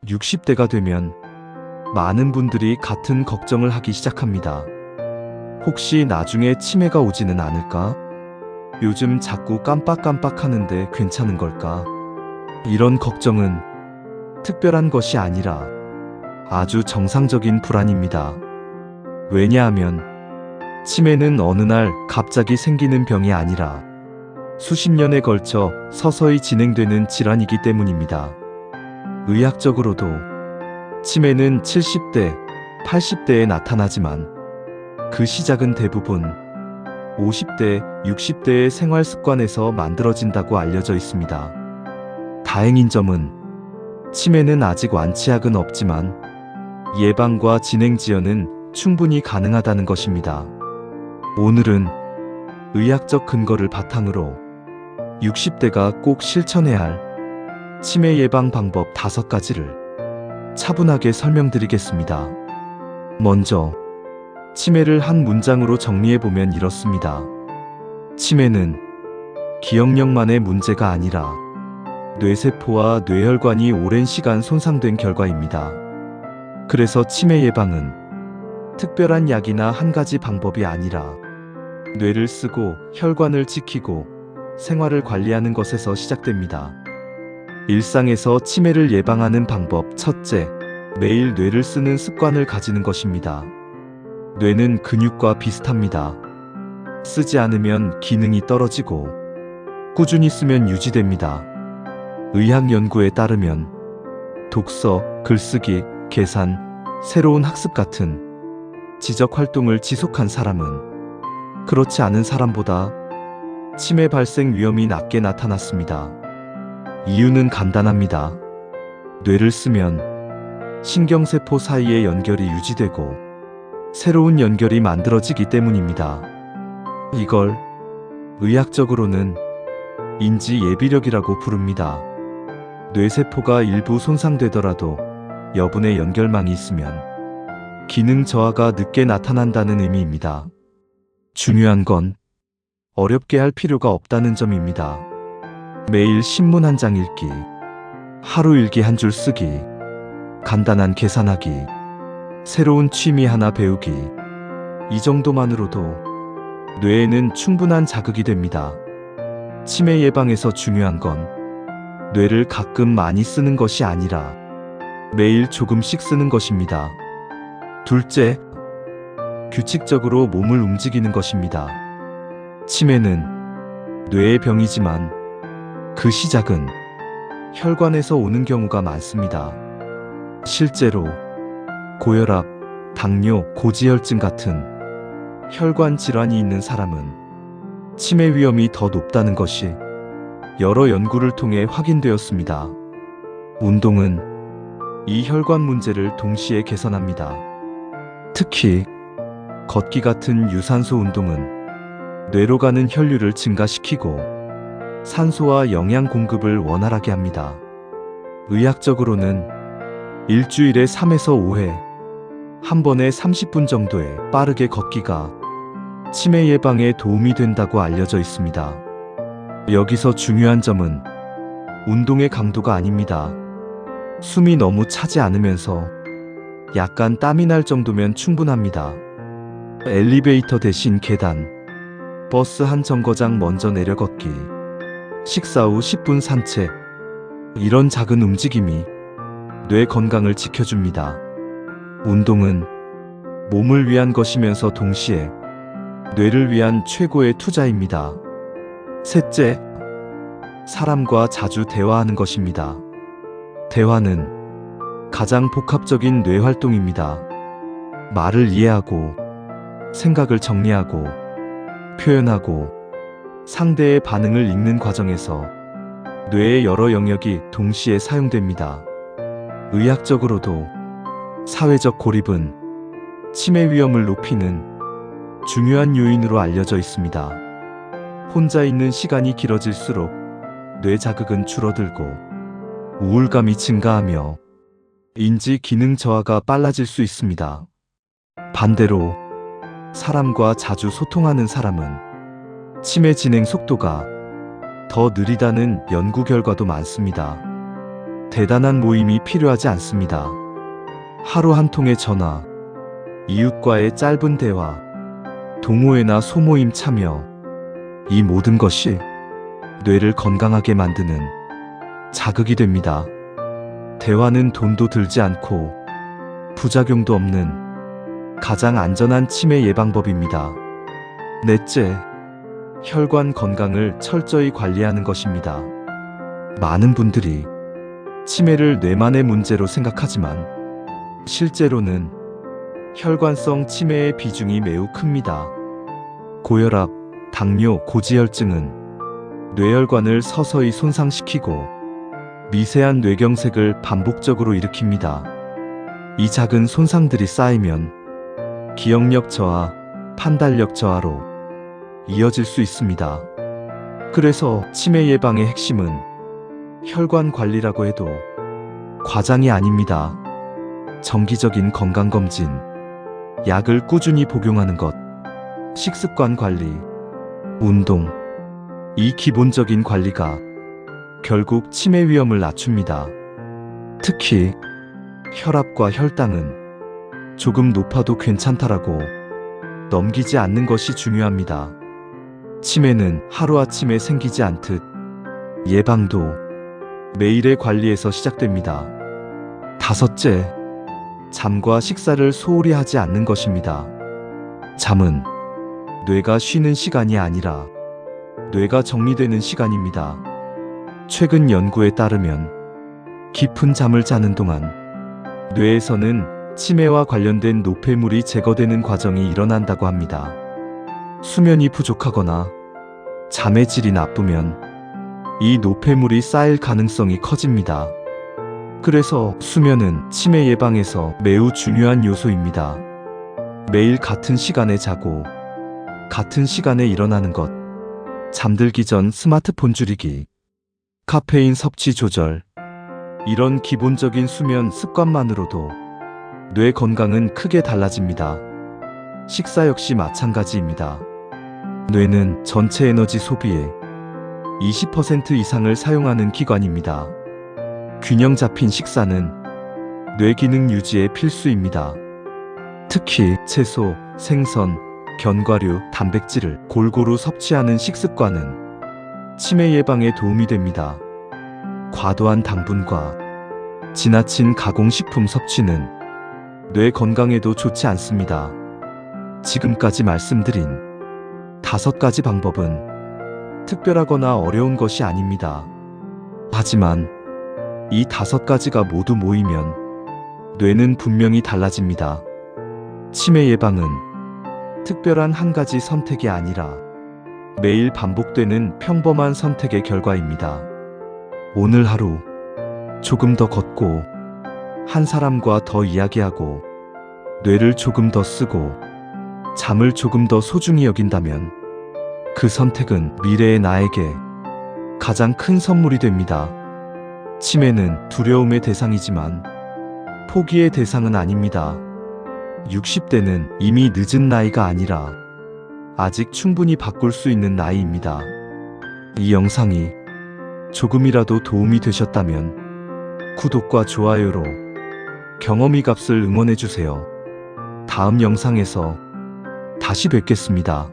60대가 되면 많은 분들이 같은 걱정을 하기 시작합니다. 혹시 나중에 치매가 오지는 않을까? 요즘 자꾸 깜빡깜빡 하는데 괜찮은 걸까? 이런 걱정은 특별한 것이 아니라 아주 정상적인 불안입니다. 왜냐하면 치매는 어느 날 갑자기 생기는 병이 아니라 수십 년에 걸쳐 서서히 진행되는 질환이기 때문입니다. 의학적으로도 치매는 70대, 80대에 나타나지만 그 시작은 대부분 50대, 60대의 생활 습관에서 만들어진다고 알려져 있습니다. 다행인 점은 치매는 아직 완치약은 없지만 예방과 진행 지연은 충분히 가능하다는 것입니다. 오늘은 의학적 근거를 바탕으로 60대가 꼭 실천해야 할 치매 예방 방법 5가지를 차분하게 설명드리겠습니다. 먼저 치매를 한 문장으로 정리해보면 이렇습니다. 치매는 기억력만의 문제가 아니라 뇌세포와 뇌혈관이 오랜 시간 손상된 결과입니다. 그래서 치매 예방은 특별한 약이나 한 가지 방법이 아니라 뇌를 쓰고 혈관을 지키고 생활을 관리하는 것에서 시작됩니다. 일상에서 치매를 예방하는 방법 첫째, 매일 뇌를 쓰는 습관을 가지는 것입니다. 뇌는 근육과 비슷합니다. 쓰지 않으면 기능이 떨어지고 꾸준히 쓰면 유지됩니다. 의학 연구에 따르면 독서, 글쓰기, 계산, 새로운 학습 같은 지적 활동을 지속한 사람은 그렇지 않은 사람보다 치매 발생 위험이 낮게 나타났습니다. 이유는 간단합니다. 뇌를 쓰면 신경세포 사이의 연결이 유지되고 새로운 연결이 만들어지기 때문입니다. 이걸 의학적으로는 인지 예비력이라고 부릅니다. 뇌세포가 일부 손상되더라도 여분의 연결망이 있으면 기능 저하가 늦게 나타난다는 의미입니다. 중요한 건 어렵게 할 필요가 없다는 점입니다. 매일 신문 한 장 읽기, 하루 일기 한 줄 쓰기, 간단한 계산하기, 새로운 취미 하나 배우기, 이 정도만으로도 뇌에는 충분한 자극이 됩니다. 치매 예방에서 중요한 건 뇌를 가끔 많이 쓰는 것이 아니라 매일 조금씩 쓰는 것입니다. 둘째, 규칙적으로 몸을 움직이는 것입니다. 치매는 뇌의 병이지만 그 시작은 혈관에서 오는 경우가 많습니다. 실제로 고혈압, 당뇨, 고지혈증 같은 혈관 질환이 있는 사람은 치매 위험이 더 높다는 것이 여러 연구를 통해 확인되었습니다. 운동은 이 혈관 문제를 동시에 개선합니다. 특히 걷기 같은 유산소 운동은 뇌로 가는 혈류를 증가시키고 산소와 영양 공급을 원활하게 합니다. 의학적으로는 일주일에 3에서 5회, 한 번에 30분 정도의 빠르게 걷기가 치매 예방에 도움이 된다고 알려져 있습니다. 여기서 중요한 점은 운동의 강도가 아닙니다. 숨이 너무 차지 않으면서 약간 땀이 날 정도면 충분합니다. 엘리베이터 대신 계단, 버스 한 정거장 먼저 내려 걷기, 식사 후 10분 산책, 이런 작은 움직임이 뇌 건강을 지켜줍니다. 운동은 몸을 위한 것이면서 동시에 뇌를 위한 최고의 투자입니다. 셋째, 사람과 자주 대화하는 것입니다. 대화는 가장 복합적인 뇌 활동입니다. 말을 이해하고, 생각을 정리하고, 표현하고, 상대의 반응을 읽는 과정에서 뇌의 여러 영역이 동시에 사용됩니다. 의학적으로도 사회적 고립은 치매 위험을 높이는 중요한 요인으로 알려져 있습니다. 혼자 있는 시간이 길어질수록 뇌 자극은 줄어들고 우울감이 증가하며 인지 기능 저하가 빨라질 수 있습니다. 반대로 사람과 자주 소통하는 사람은 치매 진행 속도가 더 느리다는 연구 결과도 많습니다. 대단한 모임이 필요하지 않습니다. 하루 한 통의 전화, 이웃과의 짧은 대화, 동호회나 소모임 참여, 이 모든 것이 뇌를 건강하게 만드는 자극이 됩니다. 대화는 돈도 들지 않고 부작용도 없는 가장 안전한 치매 예방법입니다. 넷째, 혈관 건강을 철저히 관리하는 것입니다. 많은 분들이 치매를 뇌만의 문제로 생각하지만 실제로는 혈관성 치매의 비중이 매우 큽니다. 고혈압, 당뇨, 고지혈증은 뇌혈관을 서서히 손상시키고 미세한 뇌경색을 반복적으로 일으킵니다. 이 작은 손상들이 쌓이면 기억력 저하, 판단력 저하로 이어질 수 있습니다. 그래서 치매 예방의 핵심은 혈관 관리라고 해도 과장이 아닙니다. 정기적인 건강검진, 약을 꾸준히 복용하는 것, 식습관 관리, 운동, 이 기본적인 관리가 결국 치매 위험을 낮춥니다. 특히 혈압과 혈당은 조금 높아도 괜찮다라고 넘기지 않는 것이 중요합니다. 치매는 하루아침에 생기지 않듯 예방도 매일의 관리에서 시작됩니다. 다섯째, 잠과 식사를 소홀히 하지 않는 것입니다. 잠은 뇌가 쉬는 시간이 아니라 뇌가 정리되는 시간입니다. 최근 연구에 따르면 깊은 잠을 자는 동안 뇌에서는 치매와 관련된 노폐물이 제거되는 과정이 일어난다고 합니다. 수면이 부족하거나 잠의 질이 나쁘면 이 노폐물이 쌓일 가능성이 커집니다. 그래서 수면은 치매 예방에서 매우 중요한 요소입니다. 매일 같은 시간에 자고 같은 시간에 일어나는 것, 잠들기 전 스마트폰 줄이기, 카페인 섭취 조절, 이런 기본적인 수면 습관만으로도 뇌 건강은 크게 달라집니다. 식사 역시 마찬가지입니다. 뇌는 전체 에너지 소비의 20% 이상을 사용하는 기관입니다. 균형 잡힌 식사는 뇌 기능 유지에 필수입니다. 특히 채소, 생선, 견과류, 단백질을 골고루 섭취하는 식습관은 치매 예방에 도움이 됩니다. 과도한 당분과 지나친 가공식품 섭취는 뇌 건강에도 좋지 않습니다. 지금까지 말씀드린 5가지 방법은 특별하거나 어려운 것이 아닙니다. 하지만 이 5가지가 모두 모이면 뇌는 분명히 달라집니다. 치매 예방은 특별한 한 가지 선택이 아니라 매일 반복되는 평범한 선택의 결과입니다. 오늘 하루 조금 더 걷고 한 사람과 더 이야기하고 뇌를 조금 더 쓰고 잠을 조금 더 소중히 여긴다면 그 선택은 미래의 나에게 가장 큰 선물이 됩니다. 치매는 두려움의 대상이지만 포기의 대상은 아닙니다. 60대는 이미 늦은 나이가 아니라 아직 충분히 바꿀 수 있는 나이입니다. 이 영상이 조금이라도 도움이 되셨다면 구독과 좋아요로 경험이 값을 응원해주세요. 다음 영상에서 다시 뵙겠습니다.